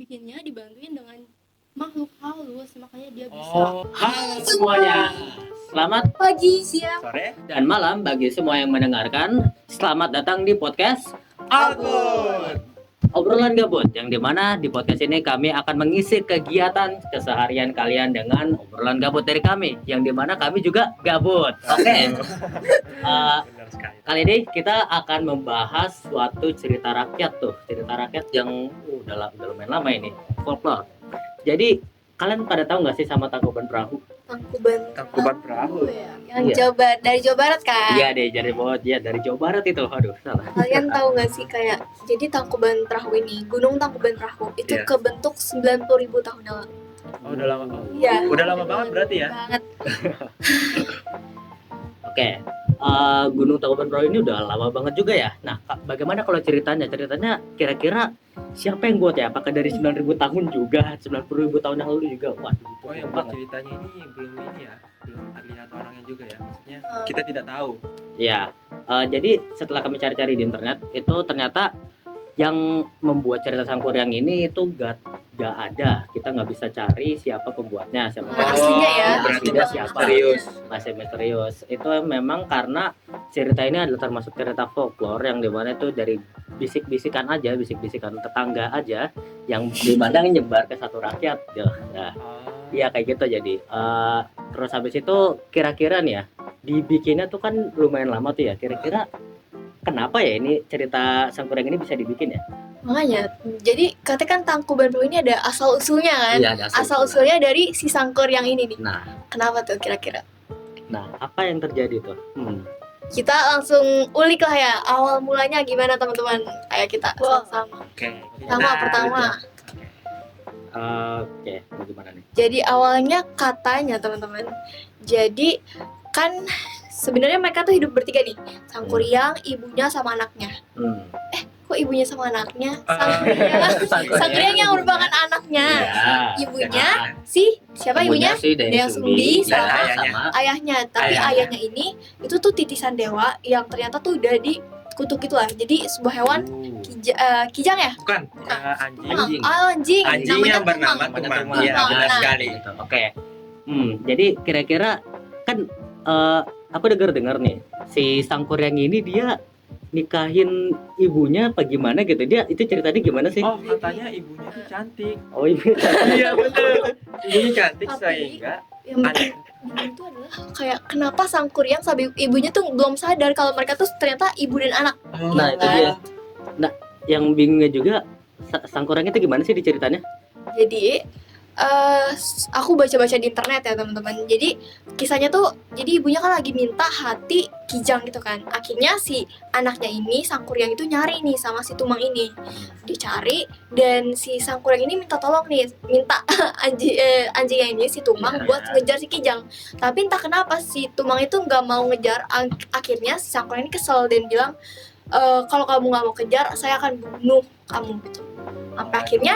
bikinnya dibantuin dengan makhluk halus, makanya dia bisa. Halo semuanya. Selamat Pagi, siang, sore dan malam bagi semua yang mendengarkan. Selamat datang di podcast Albert. Obrolan Gabut, yang dimana di podcast ini kami akan mengisi kegiatan keseharian kalian dengan obrolan gabut dari kami, yang dimana kami juga gabut. Oke. Benar sekali. Kali ini kita akan membahas suatu cerita rakyat yang udah lumayan lama ini, folklore. Jadi kalian pada tahu nggak sih sama Tangkuban Perahu? Tangkuban Perahu. ya. Yang Iya. dari Jawa Barat kan? Iya deh, dari Jawa Barat itu. Aduh, salah. Kalian tahu nggak sih kayak jadi Tangkuban Perahu ini, Gunung Tangkuban Perahu itu Iya. kebentuk 90.000 tahun yang lalu. Oh, udah lama. Iya. Udah lama banget berarti ya? Banget. Oke, Gunung Tangkuban Perahu ini udah lama banget juga ya. Nah, bagaimana kalau ceritanya? Ceritanya kira-kira siapa yang buat ya? Apakah dari 9.000 tahun juga, 90.000 tahun yang lalu juga? Waduh, itu Oh, yang buat ceritanya ini belum terlihat orangnya juga ya. Maksudnya kita tidak tahu. Ya, jadi setelah kami cari-cari di internet, itu ternyata yang membuat cerita Sangkuriang ini itu gak ada. Kita nggak bisa cari siapa pembuatnya, siapa Aslinya ya. Berarti aslinya siapa. serius. Masih misterius. Itu memang karena cerita ini adalah termasuk cerita folklore yang dimana itu dari bisik-bisikan tetangga aja yang dimana nyebar ke satu rakyat. Nah, iya kayak gitu. Jadi terus habis itu kira-kira nih ya, dibikinnya tuh kan lumayan lama tuh ya. Kira-kira kenapa ya ini cerita Sangkuriang ini bisa dibikin ya? Makanya, jadi katanya kan Tangkuban Perahu ini ada asal usulnya kan? Iya, ada Asal usulnya dari si Sangkuriang ini nih. Nah, Kenapa tuh kira-kira? apa yang terjadi tuh? Kita langsung ulik lah ya, awal mulanya gimana teman-teman? Ayo kita sama-sama. Oke. Pertama. Oke, bagaimana nih? Jadi awalnya katanya teman-teman. Jadi kan sebenarnya mereka tuh hidup bertiga nih. Sangkuriang, ibunya sama anaknya. Kok ibunya sama anaknya? Sangkuriang yang merupakan anaknya. Ibunya siapa ibunya? Si Dayang Sumbi sama ayahnya. ayahnya. Tapi ayahnya ini itu tuh titisan dewa yang ternyata tuh udah dikutuk gitu lah. Jadi sebuah hewan kijang ya? Bukan, anjing. Anjing. Anjing Namanya yang bernama Tumang. Tumang. Iya, Tumang. benar Nah, sekali. Gitu. Oke. Jadi kira-kira kan aku dengar nih si Sangkuriang ini dia nikahin ibunya apa gimana gitu. Dia itu ceritanya gimana sih? Oh, katanya ibunya tuh cantik. Oh, ibu. Iya, benar. Ibunya cantik Tapi- sehingga yang bikin bingung tuh adalah kayak kenapa Sangkuriang sama ibunya tuh belum sadar kalau mereka tuh ternyata ibu dan anak. Nah, itu dia. Yang bingungnya juga Sangkuriang itu gimana sih di ceritanya? Jadi aku baca-baca di internet ya teman-teman. Jadi kisahnya tuh, jadi ibunya kan lagi minta hati kijang gitu kan. Akhirnya si anaknya ini Sangkuriang itu nyari nih sama si Tumang ini. Dicari dan si Sangkuriang ini minta tolong nih, minta anjingnya ini si Tumang buat ngejar si kijang. Tapi entah kenapa si Tumang itu nggak mau ngejar. Akhirnya si Sangkuriang ini kesel dan bilang, kalau kamu nggak mau kejar, saya akan bunuh kamu gitu. Sampai akhirnya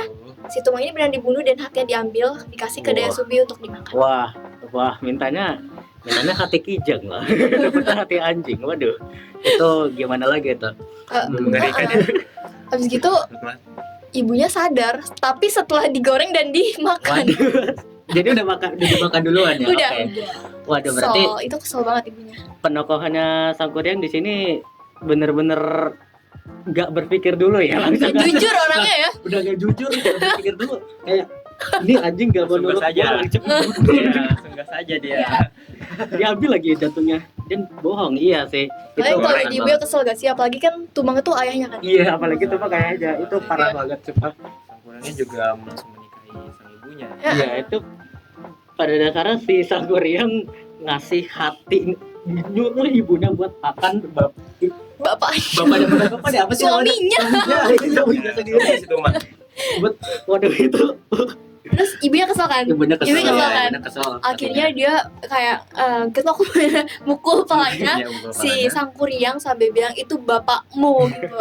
si Tumang ini benar dibunuh dan hatinya diambil, dikasih ke Dayang Sumbi untuk dimakan. Wah, mintanya hati kijang lah. Dapetnya hati anjing. Waduh. Itu gimana lagi tuh? mengerikan. Habis gitu ibunya sadar, tapi setelah digoreng dan dimakan. Waduh. Jadi udah dimakan duluan ya? Udah. Oke. Waduh, berarti Itu kesel banget ibunya. penokohannya Sangkuriang di sini bener-bener nggak berpikir dulu ya, langsung Jujur orangnya ya. udah nggak jujur, nggak berpikir dulu kayak ini anjing nggak mau Sungguh nurut saja. gua, cepet Iya, sungguh saja dia. diambil lagi jantungnya dan bohong. Iya sih, itu Makanya kalau parah jadi ibunya kesel gak sih? Apalagi kan Tumang itu ayahnya kan. iya, apalagi tuh kayak aja itu parah banget cepat. Sangkuriangnya juga langsung menikahi sang ibunya. Iya, itu pada dasarnya si Sangkuriang ngasih hati, nyuruh ibunya buat makan bapaknya apa sih namanya? Suaminya. Ya, itu ibunya sendiri. Situ mah. Waduh, itu Terus ibunya kesel kan? ibunya kesel, Ibunya kesel kan? ibunya kesel. Akhirnya dia kayak ketok mukul palanya Iya, bukan si palanya. Sangkuriang sampai bilang itu bapakmu gitu.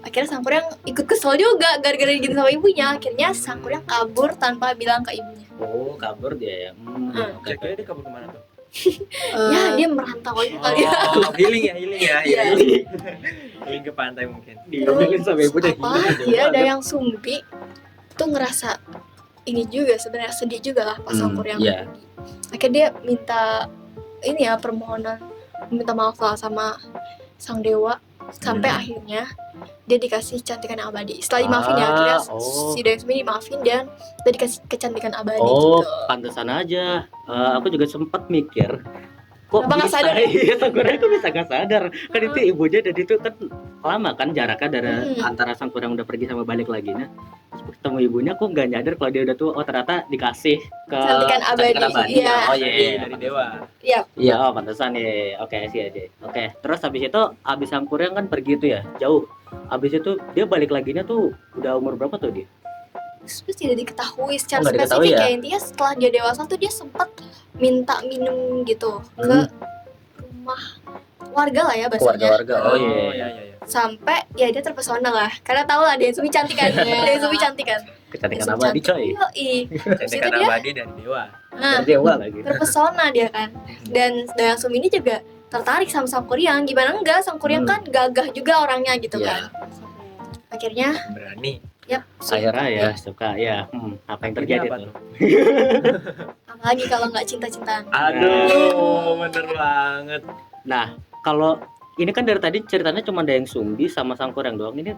Akhirnya Sangkuriang ikut kesel juga gara-gara gitu sama ibunya. Akhirnya Sangkuriang kabur tanpa bilang ke ibunya. Oh, kabur dia ya. Oke. Kira-kira dia kabur kemana tuh? Ya dia merantau aja kali ya. Oh, healing ya. Iya. Healing ke pantai mungkin. Diomelin sama ibu udah Apa? gila aja. Dia ada yang Sumbi tuh ngerasa ini juga sebenarnya sedih juga lah pas Sangkuriang iya. pergi. Akhirnya dia minta ini ya permohonan, minta maaf lah sama sang dewa sampai akhirnya dia dikasih cantikan abadi. Setelah dimaafin ya akhirnya si Dayang Sumi dimaafin dan dia dikasih kecantikan abadi Oh, gitu. pantesan aja. Aku juga sempat mikir, kok Kenapa nggak bisa sadar? iya Sangkuriang kok bisa nggak sadar? Kan itu ibunya dan itu kan lama kan jaraknya dari antara Sangkuriang udah pergi sama balik lagi. Nah, ketemu ibunya kok nggak nyadar kalau dia udah tua. Oh ternyata dikasih ke Cantikan abadi. Iya. Oh iya. Dari dewa. Iya. Iya, oh pantesan ya. Oke sih aja. Oke, terus habis itu abis Sangkuriang kan pergi tuh ya, jauh. Habis itu dia balik laginya tuh udah umur berapa tuh dia? Terus tidak diketahui secara Oh, nggak spesifik diketahui ya? ya. Intinya setelah dia dewasa tuh dia sempat minta minum gitu ke rumah warga lah ya bahasanya. Warga-warga. Oh iya. iya iya. Sampai ya dia terpesona lah karena tahu lah Dayang Sumi cantik kan. Dayang Sumi cantik kan. Kecantikan Dayang Sumi abadi coy. Yoi. Terus itu Cantikan dia abadi dari dewa. nah, Dewa lagi. terpesona dia kan. Dan Dayang Sumi ini juga tertarik sama Sangkuriang. Gimana enggak, Sangkuriang kan gagah juga orangnya gitu Iya. kan. Akhirnya Berani. Akhirnya ya suka ya. Apa yang terjadi Apa tuh? apalagi kalau nggak cinta-cintaan. Aduh, bener banget. Nah, kalau ini kan dari tadi ceritanya cuma Dayang Sumbi sama Sangkuriang doang. Ini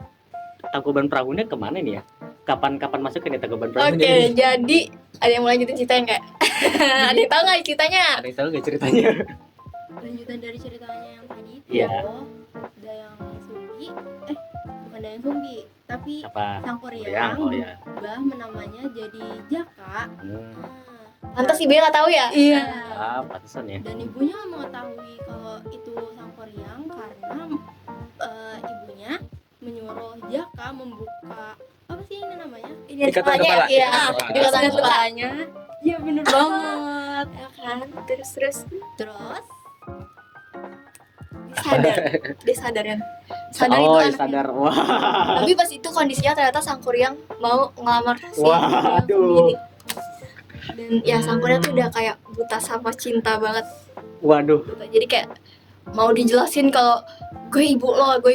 Tangkuban Perahunya kemana nih ya? Kapan masuk ini Tangkuban Perahunya? Oke, jadi ada yang mau lanjutin ceritanya nggak? Ada yang tahu nggak ceritanya? Ada yang tahu nggak ceritanya? Lanjutan dari ceritanya yang tadi itu Iya. Dayang Sumbi bukan Dayang Sumbi tapi Apa? Sangkuriang Oh ya. berubah menamanya jadi Jaka. Pantas ibunya nggak tahu ya? Iya. Pantesan ya. Dan ibunya mengetahui kalau itu Sangkuriang karena ibunya menyuruh Jaka membuka apa sih ini namanya? Ini Ikatan kepalanya, kepala. iya. Ikatan Ikatan Ikatan kepala. kepalanya. Iya bener banget. Ya kan, terus Terus dia sadar kan? Sadar itu Oh, anaknya. sadar. Wah. Tapi pas itu kondisinya ternyata Sangkuriang mau ngelamar si Waduh. Dayang Sumi ini. Dan ya Sangkuriang tuh udah kayak buta sama cinta banget Waduh. gitu. Jadi kayak mau dijelasin kalau gue ibu lo gak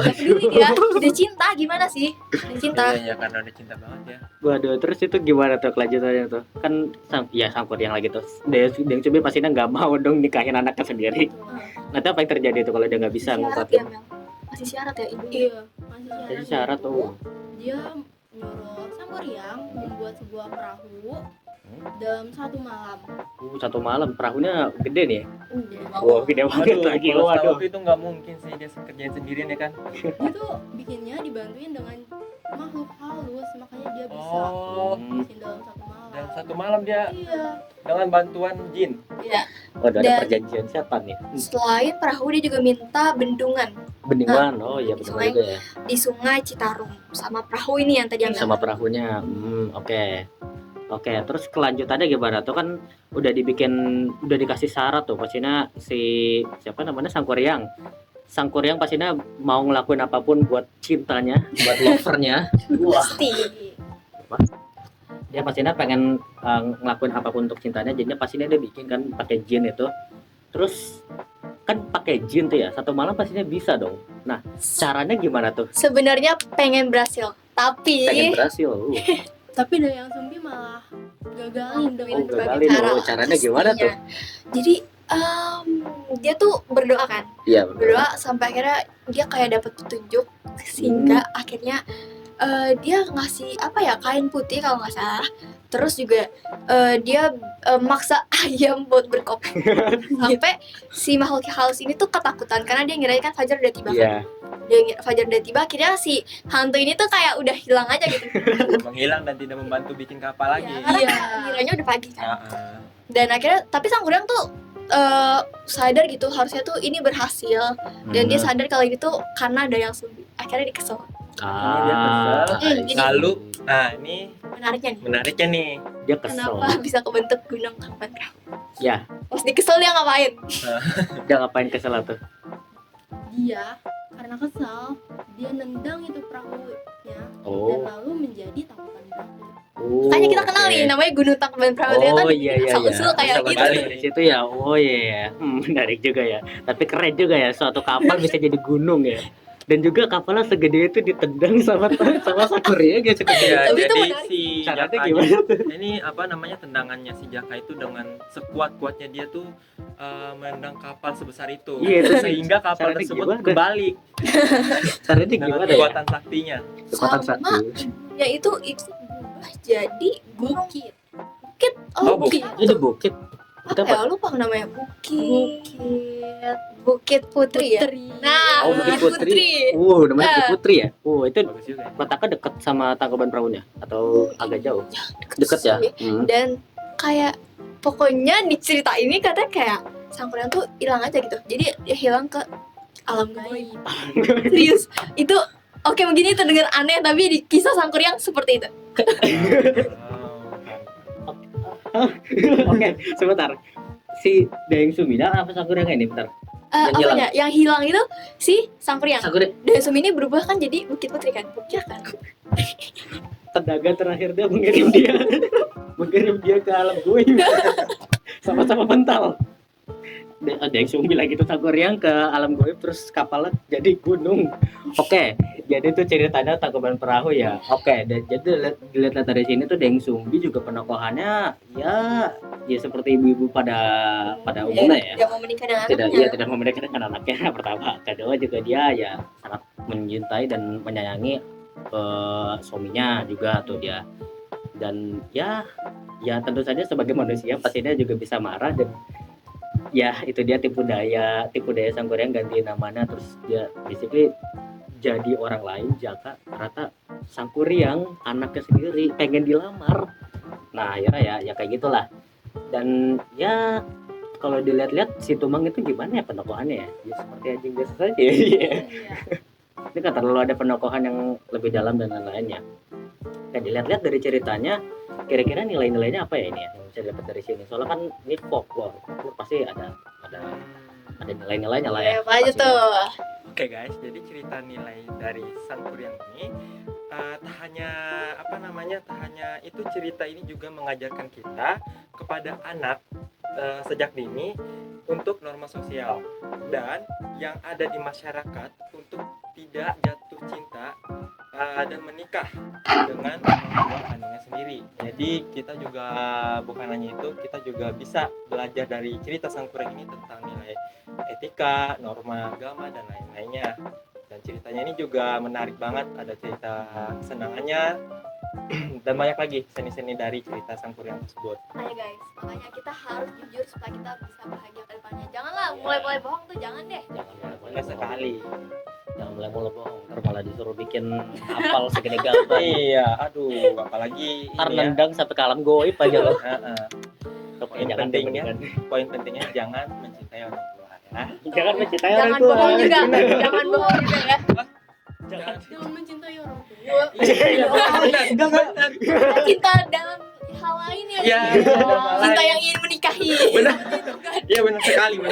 peduli dia udah cinta gimana sih udah cinta. Iya, karena udah cinta banget ya. Waduh, terus itu gimana tuh kelanjutannya tuh? Kan Sangkuriang lagi tuh. Dayang Sumbi pastinya nggak mau dong nikahin anaknya sendiri. Nanti apa yang terjadi tuh kalau dia nggak bisa Syarat ya ngungkapin? Mel, masih syarat ya ibu. iya Jadi syarat tuh. dia nyuruh Sangkuriang membuat sebuah perahu dalam satu malam. Satu malam perahunya gede nih. Dia Wow, gede banget lagi. kalau Waduh. waktu itu nggak mungkin sih dia kerjain sendirian ya kan? tuh bikinnya dibantuin dengan makhluk halus, makanya dia bisa Oh, bikin dalam satu malam. dalam satu malam dia Iya. dengan bantuan jin. Waduh, ada Dan- perjanjian setan nih. Selain perahu dia juga minta bendungan Bendungan. Oh iya betul Sungai. juga ya. di Sungai Citarum sama perahu ini yang tadi yang Sama perahunya. Oke. Oke, terus kelanjutannya gimana tuh kan udah dikasih syarat tuh pastinya si siapa namanya Sangkuriang. Sangkuriang pastinya mau ngelakuin apapun buat cintanya, buat lovernya. Wah, pasti. dia pastinya pengen ngelakuin apapun untuk cintanya, jadinya pastinya dia bikin kan pakai jin itu. Terus kan pakai jin tuh ya, satu malam pastinya bisa dong. Nah, caranya gimana tuh? Sebenarnya pengen berhasil tapi Pengen berhasil. Tapi Dayang Sumbi malah gagalin dengan berbagai gagalin. cara. Caranya gimana tuh? Jadi dia tuh berdoa kan, Iya, berdoa sampai akhirnya dia kayak dapat petunjuk sehingga akhirnya dia ngasih apa ya kain putih kalau nggak salah. Terus juga dia maksa ayam buat berkok sampai si makhluk halus ini tuh ketakutan karena dia ngira kan Fajar udah tiba. Iya. Dia ngira Fajar udah tiba, akhirnya si hantu ini tuh kayak udah hilang aja gitu. Menghilang dan tidak membantu bikin kapal lagi. Ya, karena Iya. kiranya udah pagi kan. Heeh. Dan akhirnya tapi Sangkuriang tuh sadar gitu harusnya tuh ini berhasil dan dia sadar kalau itu karena ada yang Sumbi. Akhirnya dia kesel. Ini dia kesel. jadi- Lalu, nah ini Menariknya nih. menariknya nih. dia kesel. Kenapa bisa kebentuk gunung Tangkuban Perahu? Ya, Pas dikesel dia ngapain? dia ngapain kesel tuh? Dia karena kesal, dia nendang itu perahunya dan Oh. lalu menjadi Tangkuban Perahu. Makanya kita kenal oke. nih namanya Gunung Tangkuban Perahu. Dia kan Oh iya iya iya. usul kayak Bisa gitu. berbalik. Dari situ ya. Oh iya iya. Menarik juga ya. Tapi keren juga ya suatu kapal bisa jadi gunung ya. Dan juga kapalnya segede itu ditendang sama Sakuria gitu. Ya, Tapi itu jadi menarik. si Syaratnya Jakanya gimana tuh? ini apa namanya, tendangannya si Jaka itu dengan sekuat-kuatnya dia tuh menendang kapal sebesar itu. Iya, itu sih. Sehingga kapal Syaratnya tersebut gimana? kebalik Caranya dengan gimana ya? kekuatan saktinya. Kekuatan Sama satu. ibunya itu ikut berubah jadi Bukit. bukit. Oh, Bukit. Itu bukit. Itu Apa apa? ya? Lupa namanya. Bukit Putri ya. Nah, Oh, Bukit Bukit Putri. Namanya Bukit Eh. Putri ya? Itu Bagus juga ya. letaknya dekat sama Tangkuban Perahunya atau agak jauh? Dekat ya? sih. Dan kayak pokoknya di cerita ini katanya kayak Sangkuriang tuh hilang aja gitu. Jadi dia hilang ke alam gaib. Serius. Itu oke begini terdengar aneh tapi di kisah Sangkuriang seperti itu. Oke, sebentar. Si Dayang Sumida apa Sakura ini? Bentar. Yang hilang. Apanya? Yang hilang itu si Sangkuriang. Sakura Dan Sumi ini berubah kan jadi Bukit Putri kan? Iya kan? tenaga terakhir dia mengirim dia ke alam gue. Sama-sama mental. Dayang Sumida gitu Sakura ke alam gue terus kapalnya jadi gunung. Oke, jadi itu ceritanya Tangkuban Perahu ya. Oke, jadi dilihat dari sini tuh Dayang Sumbi juga penokohannya ya seperti ibu-ibu pada umumnya ya. Dia mau menikah dengan Tidak, anaknya. dia tidak mau menikah dengan anaknya. Pertama, kedua juga dia ya sangat mencintai dan menyayangi suaminya juga tuh dia. Dan ya tentu saja sebagai manusia pasti dia juga bisa marah dan ya itu dia tipu daya Sangkuriang ganti namanya terus dia basically jadi orang lain. Jaka ternyata Sangkuriang anaknya sendiri pengen dilamar. Nah akhirnya ya kayak gitulah. Dan ya kalau dilihat-lihat si Tumang itu gimana ya penokohannya ya seperti anjing biasa saja. Iya. Ini kan terlalu ada penokohan yang lebih dalam dan lain-lainnya. Nah dilihat-lihat dari ceritanya kira-kira nilai-nilainya apa ya ini ya yang bisa dapat dari sini, soalnya kan ini folklore pasti ada nilai-nilainya lah ya. Apa aja Pasti. tuh? Oke guys, jadi cerita nilai dari Sangkuriang ini tak hanya itu, cerita ini juga mengajarkan kita kepada anak sejak dini untuk norma sosial dan yang ada di masyarakat untuk tidak jatuh cinta dan menikah dengan orang tua kandungnya sendiri. Jadi kita juga bukan hanya itu, kita juga bisa belajar dari cerita Sangkuriang ini tentang nilai etika, norma agama dan lain-lainnya. Dan ceritanya ini juga menarik banget, ada cerita kesenangannya dan banyak lagi seni-seni dari cerita Sangkuriang tersebut. Makanya guys, makanya kita harus jujur supaya kita bisa bahagia ke depannya. Janganlah mulai-mulai bohong tuh, jangan deh. Boleh sekali. Jangan mulai bohong, ntar malah disuruh bikin hafal segede gambar. Iya, aduh, apalagi Ntar ini ya. nendang sampai ke alam goib aja loh. Oke, Poin jangan pentingnya, deh, poin pentingnya jangan mencintai orang tua ya. jangan mencintai orang Jangan tua. bohong juga, jangan bohong juga ya. Jangan. Jangan mencintai orang tua. Iya, benar. Cinta dalam hal lain ya. Iya, dalam hal Cinta lain. yang ingin menikahi. Benar. Gitu kan. Iya, benar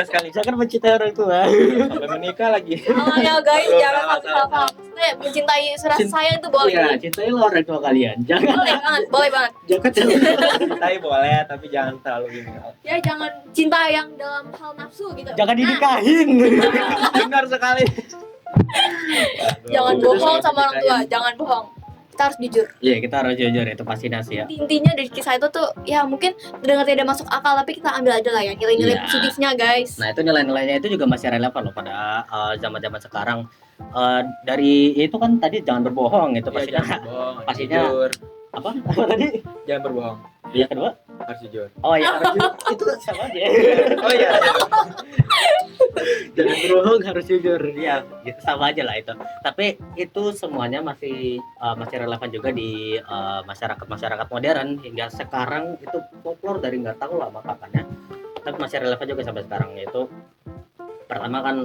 sekali. Jangan mencintai orang tua. Sampai menikah lagi. Makanya guys, Belum jangan salah, sampai salah paham. Maksudnya mencintai rasa sayang itu boleh. Iya, cintai lo orang tua kalian. Jangan Boleh banget. Cintai boleh, tapi jangan terlalu ini. Ya jangan cinta yang dalam hal nafsu gitu. jangan Nah, dinikahin. Benar sekali. jangan bohong sama orang tua, jangan bohong. Kita harus jujur. Iya, kita harus jujur, itu pasti nasi ya. Intinya dari kisah itu tuh ya mungkin dengar tidak masuk akal tapi kita ambil aja lah ya nilai-nilai Iya. positifnya guys. Nah, itu nilai-nilainya itu juga masih relevan loh pada zaman-zaman sekarang. Dari itu kan tadi jangan berbohong itu Iya, pastinya. jangan berbohong, pastinya- jujur. Apa tadi? Jangan berbohong, Yang kedua? harus jujur. Oh ya, itu sama aja. Oh iya. Jangan berbohong, harus jujur. Ya, gitu, sama aja lah itu. Tapi itu semuanya masih relevan juga di masyarakat modern hingga sekarang. Itu folklore dari nggak tahu lama kapannya. Tapi masih relevan juga sampai sekarang. Yaitu pertama kan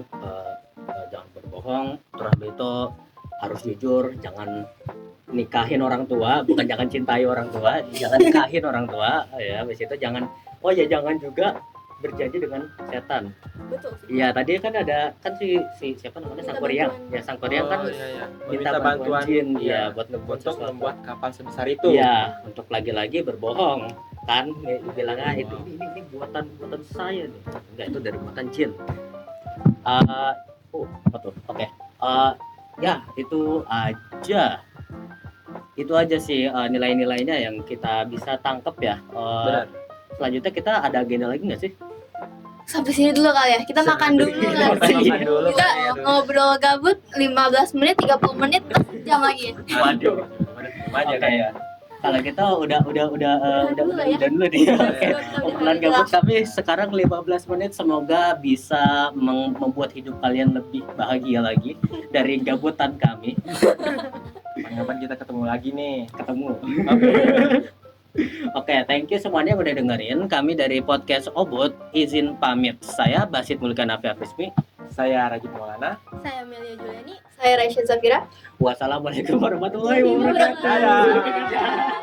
jangan berbohong, terus habis itu harus jujur, jangan nikahin orang tua, bukan jangan cintai orang tua, jangan nikahin orang tua ya. Habis itu jangan juga berjanji dengan setan. Betul. Iya, tadi kan ada kan si siapa namanya Minta Sangkuriang. bantuan. Ya, Sangkuriang kan iya, iya. minta bantuan jin ya buat ngebuat untuk sesuatu. membuat kapal sebesar itu. Iya, untuk lagi-lagi berbohong kan dibilangnya itu ini buatan saya nih. Enggak, itu dari buatan jin. Apa tuh? Oke. Ya, itu aja sih nilai-nilainya yang kita bisa tangkap ya. Benar. Selanjutnya kita ada agenda lagi nggak sih? Sampai sini dulu kali ya. Kita makan dulu nggak sih? Makan dulu Kita kali ya, dulu. ngobrol gabut 15 menit, 30 menit, jam lagi ya. Waduh, aja Oke. kayak. Kalau kita udah dulu ya. dulu nih. Oke. Udah Obrolan gabut tapi sekarang 15 menit, semoga bisa membuat hidup kalian lebih bahagia lagi dari gabutan kami. Kapan kita ketemu lagi nih? Ketemu. Oke, thank you semuanya yang udah dengerin. Kami dari podcast Obot izin pamit. Saya Basit Mulkan Afia Prismi. Saya Rajib Maulana. Saya Amelia Juliani. Saya Raisya Zafira. Wassalamualaikum warahmatullahi wabarakatuh. Dadah.